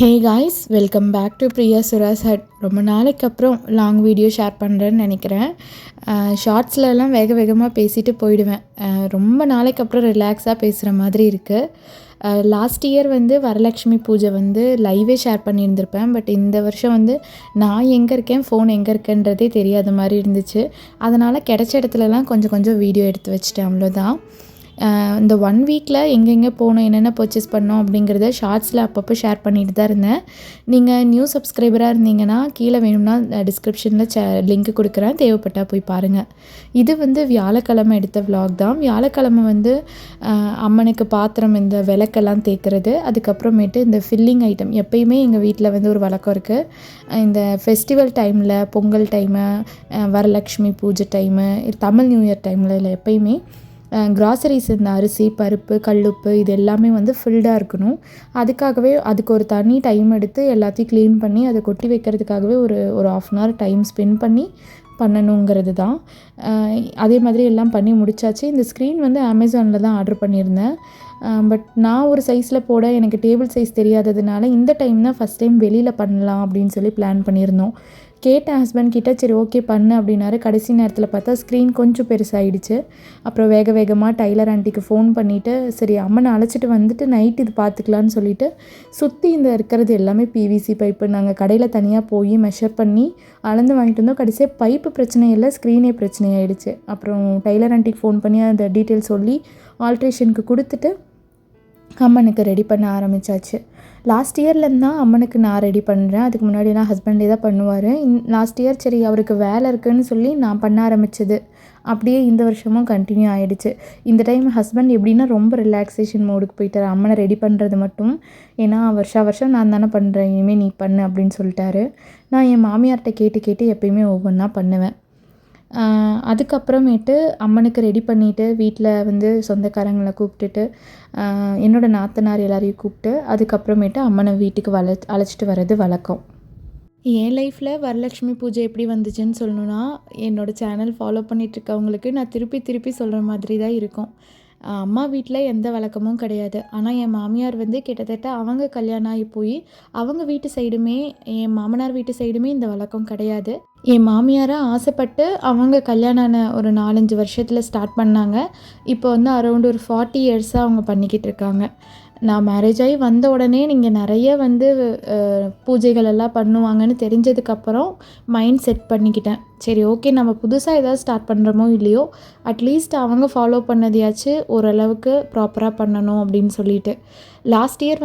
Hey guys, welcome back to Priya Sura's hut. ரொம்ப நாளைக்கு அப்புறம் லாங் வீடியோ ஷேர் பண்ணுறேன்னு நினைக்கிறேன். ஷார்ட்ஸ்லலாம் வேக வேகமாக பேசிட்டு போயிடுவேன். ரொம்ப நாளைக்கு அப்புறம் ரிலாக்ஸாக பேசுகிற மாதிரி இருக்குது. லாஸ்ட் இயர் வரலட்சுமி பூஜை லைவே ஷேர் பண்ணியிருந்திருப்பேன். பட் இந்த வருஷம் நான் எங்கே இருக்கேன், ஃபோன் எங்கே இருக்கேன்றதே தெரியாத மாதிரி இருந்துச்சு. அதனால் கிடைச்ச இடத்துலலாம் கொஞ்சம் கொஞ்சம் வீடியோ எடுத்து வச்சுட்டேன், அவ்வளோதான். இந்த 1 வீக்கில் எங்கெங்கே போனோம், என்னென்ன பர்ச்சேஸ் பண்ணோம் அப்படிங்கிறத ஷார்ட்ஸில் அப்பப்போ ஷேர் பண்ணிட்டு தான் இருந்தேன். நீங்கள் நியூ சப்ஸ்கிரைபராக இருந்தீங்கன்னா கீழே வேணும்னா டிஸ்கிரிப்ஷனில் லிங்க் கொடுக்குறேன், தேவைப்பட்டால் போய் பாருங்கள். இது வியாழக்கிழமை எடுத்த விலாக் தான். வியாழக்கிழமை அம்மனுக்கு பாத்திரம், இந்த விளக்கெல்லாம் தேய்க்கிறது, அதுக்கப்புறமேட்டு இந்த ஃபில்லிங் ஐட்டம். எப்பயுமே எங்கள் வீட்டில் ஒரு வழக்கம் இருக்குது. இந்த ஃபெஸ்டிவல் டைமில், பொங்கல் டைமு, வரலட்சுமி பூஜை டைமு, தமிழ் நியூ இயர் டைமில் இல்லை, எப்பயுமே கிராசரிஸ், இந்த அரிசி, பருப்பு, கல்லுப்பு இது எல்லாமே ஃபில்டாக இருக்கணும். அதுக்கு ஒரு தனி டைம் எடுத்து எல்லாத்தையும் க்ளீன் பண்ணி அதை கொட்டி வைக்கிறதுக்காகவே ஒரு 1/2 hour டைம் ஸ்பெண்ட் பண்ணணுங்கிறது தான். அதே மாதிரி எல்லாம் பண்ணி முடித்தாச்சு. இந்த ஸ்க்ரீன் அமேசானில் தான் ஆர்டர் பண்ணியிருந்தேன். பட் நான் ஒரு சைஸில் போட எனக்கு டேபிள் சைஸ் தெரியாததுனால இந்த டைம் தான் ஃபஸ்ட் டைம் வெளியில் பண்ணலாம் அப்படின்னு சொல்லி பிளான் பண்ணியிருந்தோம். கேட்டேன் ஹஸ்பண்ட் கிட்ட, சரி ஓகே பண்ணு அப்படின்னாரு. கடைசி நேரத்தில் பார்த்தா ஸ்க்ரீன் கொஞ்சம் பெருசாகிடுச்சு. அப்புறம் வேக வேகமாக டைலர் ஆண்டிக்கு ஃபோன் பண்ணிவிட்டு, சரி அம்மனை அழைச்சிட்டு நைட் இது பார்த்துக்கலான்னு சொல்லிவிட்டு, சுற்றி இந்த இருக்கிறது எல்லாமே பிவிசி பைப்பு. நாங்கள் கடையில் தனியாக போய் மெஷர் பண்ணி அளந்து வாங்கிட்டு வந்தோம். கடைசியாக பைப்பு பிரச்சனை இல்லை, ஸ்க்ரீனே பிரச்சனை ஆகிடுச்சு. அப்புறம் டைலர் ஆண்டிக்கு ஃபோன் பண்ணி அந்த டீட்டெயில் சொல்லி ஆல்ட்ரேஷனுக்கு கொடுத்துட்டு அம்மனுக்கு ரெடி பண்ண ஆரம்பித்தாச்சு. லாஸ்ட் இயர்லேருந்து தான் அம்மனுக்கு நான் ரெடி பண்ணுறேன். அதுக்கு முன்னாடிலாம் ஹஸ்பண்டே தான் பண்ணுவார். லாஸ்ட் இயர் சரி அவருக்கு வேலை இருக்குதுன்னு சொல்லி நான் பண்ண ஆரம்பித்தது அப்படியே இந்த வருஷமும் கண்டினியூ ஆகிடுச்சு. இந்த டைம் ஹஸ்பண்ட் எப்படின்னா ரொம்ப ரிலாக்ஸேஷன் மோடுக்கு போயிட்டார். அம்மனை ரெடி பண்ணுறது மட்டும், ஏன்னா வருஷம் நான் தானே பண்ணுறேன், இனிமேல் நீ பண்ணு அப்படின்னு சொல்லிட்டாரு. நான் என் மாமியார்கிட்ட கேட்டு எப்பயுமே ஒவ்வொன்றா பண்ணுவேன். அதுக்கப்புறமேட்டு அம்மனுக்கு ரெடி பண்ணிவிட்டு வீட்டில் சொந்தக்காரங்களை கூப்பிட்டுட்டு, என்னோடய நாத்தனார் எல்லாரையும் கூப்பிட்டு அதுக்கப்புறமேட்டு அம்மனை வீட்டுக்கு அழைச்சிட்டு வர்றது வழக்கம். என் லைஃப்பில் வரலட்சுமி பூஜை எப்படி வந்துச்சுன்னு சொல்லணுன்னா, என்னோடய சேனல் ஃபாலோ பண்ணிகிட்ருக்கவங்களுக்கு நான் திருப்பி சொல்கிற மாதிரி தான் இருக்கும். அம்மா வீட்டில் எந்த வழக்கமும் கிடையாது. ஆனால் என் மாமியார் கிட்டத்தட்ட அவங்க கல்யாணம் ஆகி போய் அவங்க வீட்டு சைடுமே, என் மாமனார் வீட்டு சைடுமே இந்த வழக்கம் கிடையாது. என் மாமியாரை ஆசைப்பட்டு அவங்க கல்யாணம் ஆன ஒரு 4-5 வருஷத்தில் ஸ்டார்ட் பண்ணாங்க. இப்போ அரௌண்ட் ஒரு 40 இயர்ஸாக அவங்க பண்ணிக்கிட்டு இருக்காங்க. நான் மேரேஜ் ஆகி வந்த உடனே நீங்கள் நிறைய பூஜைகள் எல்லாம் பண்ணுவாங்கன்னு தெரிஞ்சதுக்கப்புறம் மைண்ட் செட் பண்ணிக்கிட்டேன். சரி ஓகே, நம்ம புதுசாக ஏதாவது ஸ்டார்ட் பண்ணுறோமோ இல்லையோ, அட்லீஸ்ட் அவங்க ஃபாலோ பண்ணதையாச்சும் ஓரளவுக்கு ப்ராப்பராக பண்ணணும் அப்படின்னு சொல்லிட்டு. லாஸ்ட் இயர்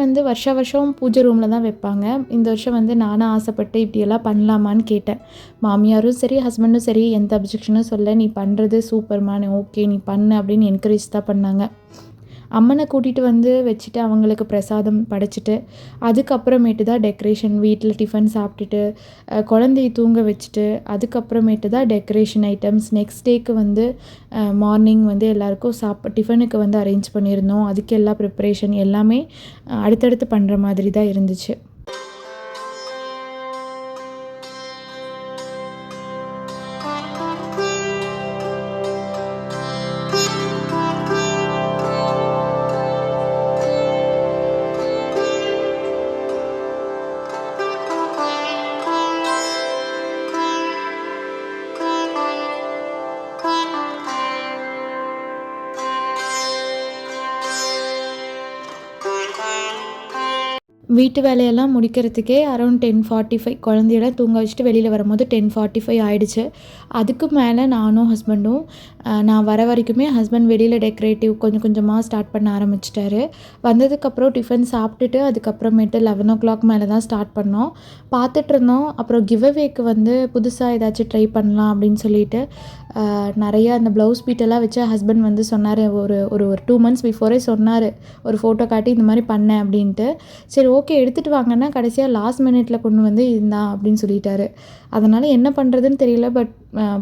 வருஷம் பூஜை ரூமில் தான் வைப்பாங்க. இந்த வருஷம் நானும் ஆசைப்பட்டு இப்படியெல்லாம் பண்ணலாமான்னு கேட்டேன். மாமியாரும் சரி ஹஸ்பண்டும் சரி எந்த அப்ஜெக்ஷனும் சொல்ல, நீ பண்ணுறது சூப்பர்மா, ஓகே நீ பண்ணு அப்படின்னு என்கரேஜ் தான் பண்ணாங்க. அம்மனை கூட்டிகிட்டு வச்சுட்டு அவங்களுக்கு பிரசாதம் படைச்சிட்டு அதுக்கப்புறமேட்டு தான் டெக்கரேஷன். வீட்டில் டிஃபன் சாப்பிட்டுட்டு குழந்தைய தூங்க வச்சுட்டு அதுக்கப்புறமேட்டு தான் டெக்கரேஷன் ஐட்டம்ஸ். நெக்ஸ்ட் டேக்கு மார்னிங் எல்லாேருக்கும் டிஃபனுக்கு அரேஞ்ச் பண்ணியிருந்தோம். அதுக்கு எல்லா ப்ரிப்ரேஷன் எல்லாமே அடுத்தடுத்து பண்ணுற மாதிரி தான் இருந்துச்சு. வீட்டு வேலையெல்லாம் முடிக்கிறதுக்கே அரௌண்ட் 10:45, குழந்தையெல்லாம் தூங்க வச்சுட்டு வெளியில் வரும்போது 10:45 ஆகிடுச்சு. அதுக்கு மேலே நானும் ஹஸ்பண்டும், நான் வர வரைக்குமே ஹஸ்பண்ட் வெளியில் டெக்கரேட்டிவ் கொஞ்சம் கொஞ்சமாக ஸ்டார்ட் பண்ண ஆரம்பிச்சிட்டாரு. வந்ததுக்கப்புறம் டிஃபன் சாப்பிட்டுட்டு அதுக்கப்புறமேட்டு 11 o'clock மேலே தான் ஸ்டார்ட் பண்ணோம். பார்த்துட்ருந்தோம். அப்புறம் கிவ் அவேக்கு புதுசாக ஏதாச்சும் ட்ரை பண்ணலாம் அப்படின்னு சொல்லிட்டு நிறையா அந்த ப்ளவுஸ் பீட்டெல்லாம் வச்சு ஹஸ்பண்ட் சொன்னார். ஒரு 2 months பிஃபோரே சொன்னார், ஒரு ஃபோட்டோ காட்டி இந்த மாதிரி பண்ணேன் அப்படின்ட்டு. சரி ஓகே எடுத்துகிட்டு வாங்கன்னா கடைசியாக லாஸ்ட் மினிட்ல கொண்டு இருந்தான் அப்படின்னு சொல்லிட்டாரு. அதனால் என்ன பண்ணுறதுன்னு தெரியல. பட்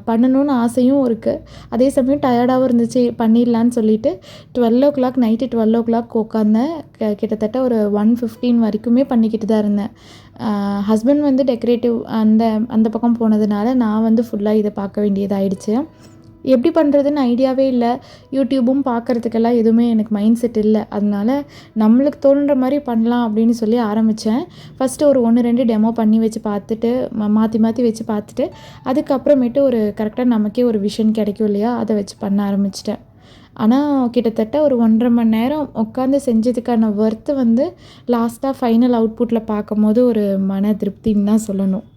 பண்ணணும்னு ஆசையும் இருக்குது, அதே சமயம் டயர்டாகவும் இருந்துச்சு. பண்ணிடலான்னு சொல்லிட்டு 12 o'clock, நைட்டு 12 o'clock உட்காந்தேன். கிட்டத்தட்ட ஒரு 1:15 வரைக்குமே பண்ணிக்கிட்டு தான் இருந்தேன். ஹஸ்பண்ட் டெக்கரேட்டிவ் அந்த பக்கம் போனதுனால நான் ஃபுல்லாக இதை பார்க்க வேண்டியதாகிடுச்சு. எப்படி பண்ணுறதுன்னு ஐடியாவே இல்லை. யூடியூபும் பார்க்குறதுக்கெல்லாம் எதுவுமே எனக்கு மைண்ட் செட் இல்லை. அதனால நம்மளுக்கு தோணுற மாதிரி பண்ணலாம் அப்படின்னு சொல்லி ஆரம்பித்தேன். ஃபஸ்ட்டு ஒரு 1, 2 டெமோ பண்ணி வச்சு பார்த்துட்டு மாற்றி மாற்றி வச்சு பார்த்துட்டு அதுக்கப்புறமேட்டு ஒரு கரெக்டாக நமக்கே ஒரு விஷன் கிடைக்கும் இல்லையா, அதை வச்சு பண்ண ஆரம்பிச்சிட்டேன். ஆனால் கிட்டத்தட்ட ஒரு 1.5 மணி நேரம் உட்காந்து செஞ்சதுக்கான ஒர்த்து வந்து லாஸ்ட்டாக ஃபைனல் அவுட்புட்டில் பார்க்கும்போது ஒரு மன திருப்தின்னு தான் சொல்லணும்.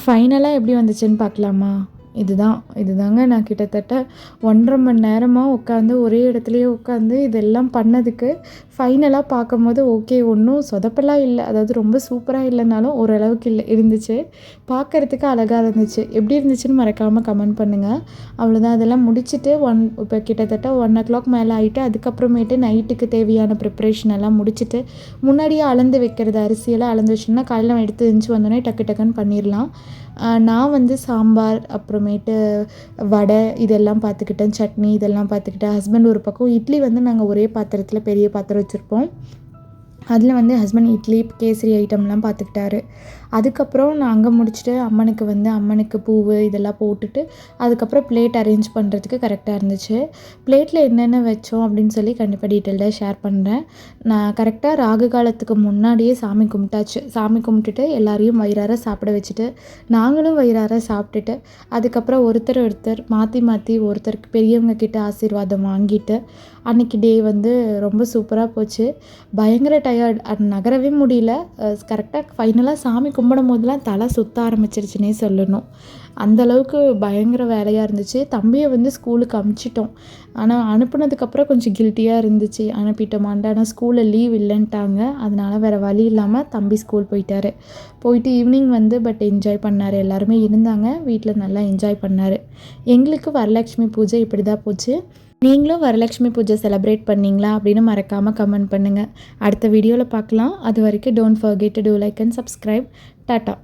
ஃபைனலாக எப்படி வந்துச்சுன்னு பார்க்கலாமா? இதுதாங்க நான் கிட்டத்தட்ட 1.5 மணி நேரமாக உட்காந்து ஒரே இடத்துலையே உட்காந்து இதெல்லாம் பண்ணதுக்கு ஃபைனலாக பார்க்கும்போது ஓகே, ஒன்றும் சொதப்பெல்லாம் இல்லை. அதாவது ரொம்ப சூப்பராக இல்லைனாலும் ஓரளவுக்கு இருந்துச்சு. பார்க்குறதுக்கு அழகாக இருந்துச்சு. எப்படி இருந்துச்சுன்னு மறக்காமல் கமெண்ட் பண்ணுங்கள். அவ்வளோதான். அதெல்லாம் முடிச்சுட்டு இப்போ கிட்டத்தட்ட 1:00 மேலே ஆகிட்டு அதுக்கப்புறமேட்டு நைட்டுக்கு தேவையான ப்ரிப்ரேஷன் எல்லாம் முடிச்சுட்டு முன்னாடியே அளந்து வைக்கிறது, அரிசியெல்லாம் அளந்து வச்சோம்னா காலையில் எடுத்து எழுந்துச்சி வந்தோடனே டக்கு டக்குன்னு பண்ணிடலாம். நான் வந்து சாம்பார், அப்புறமேட்டு வடை இதெல்லாம் பார்த்துக்கிட்டேன், சட்னி இதெல்லாம் பார்த்துக்கிட்டேன். ஹஸ்பண்ட் ஒரு பக்கம் இட்லி வந்து நாங்கள் ஒரே பாத்திரத்தில் பெரிய பாத்திரம் வச்சுருப்போம். அதில் வந்து ஹஸ்பண்ட் இட்லி, கேசரி ஐட்டம்லாம் பார்த்துக்கிட்டாரு. அதுக்கப்புறம் நான் அங்கே முடிச்சுட்டு அம்மனுக்கு பூவு இதெல்லாம் போட்டுட்டு அதுக்கப்புறம் பிளேட் அரேஞ்ச் பண்ணுறதுக்கு கரெக்டாக இருந்துச்சு. பிளேட்டில் என்னென்ன வச்சோம் அப்படின்னு சொல்லி கண்டிப்பாக டீட்டெயில்டாக ஷேர் பண்ணுறேன். நான் கரெக்டாக ராகு காலத்துக்கு முன்னாடியே சாமி கும்பிட்டாச்சு. சாமி கும்பிட்டுட்டு எல்லாரையும் வயிறார சாப்பிட வச்சுட்டு நாங்களும் வயிறார சாப்பிட்டுட்டு அதுக்கப்புறம் ஒருத்தர் மாற்றி ஒருத்தருக்கு பெரியவங்க கிட்ட ஆசீர்வாதம் வாங்கிட்டு அன்றைக்கி டே வந்து ரொம்ப சூப்பராக போச்சு. பயங்கர டயர்ட், அது நகரவே முடியல. கரெக்டாக ஃபைனலாக சாமி கும்பிடும் போதெல்லாம் தலை சுற்ற ஆரம்பிச்சிருச்சுன்னே சொல்லணும். அந்தளவுக்கு பயங்கர வேலையாக இருந்துச்சு. தம்பியை வந்து ஸ்கூலுக்கு அனுப்பிச்சிட்டோம். ஆனால் அனுப்புனதுக்கப்புறம் கொஞ்சம் கில்ட்டியாக இருந்துச்சு, அனுப்பிட்டோமான்ட்டு. ஆனால் ஸ்கூலில் லீவ் இல்லைன்ட்டாங்க. அதனால் வேறு வழி இல்லாமல் தம்பி ஸ்கூல் போயிட்டு ஈவினிங் வந்து என்ஜாய் பண்ணார். எல்லாருமே இருந்தாங்க, வீட்டில் நல்லா என்ஜாய் பண்ணார். எங்களுக்கு வரலட்சுமி பூஜை இப்படி தான் போச்சு. நீங்களும் வரலட்சுமி பூஜை செலிப்ரேட் பண்ணிங்களா அப்படின்னு மறக்காமல் கமெண்ட் பண்ணுங்கள். அடுத்த வீடியோவில் பார்க்கலாம். அது வரைக்கும் don't forget to do like and subscribe. Tata.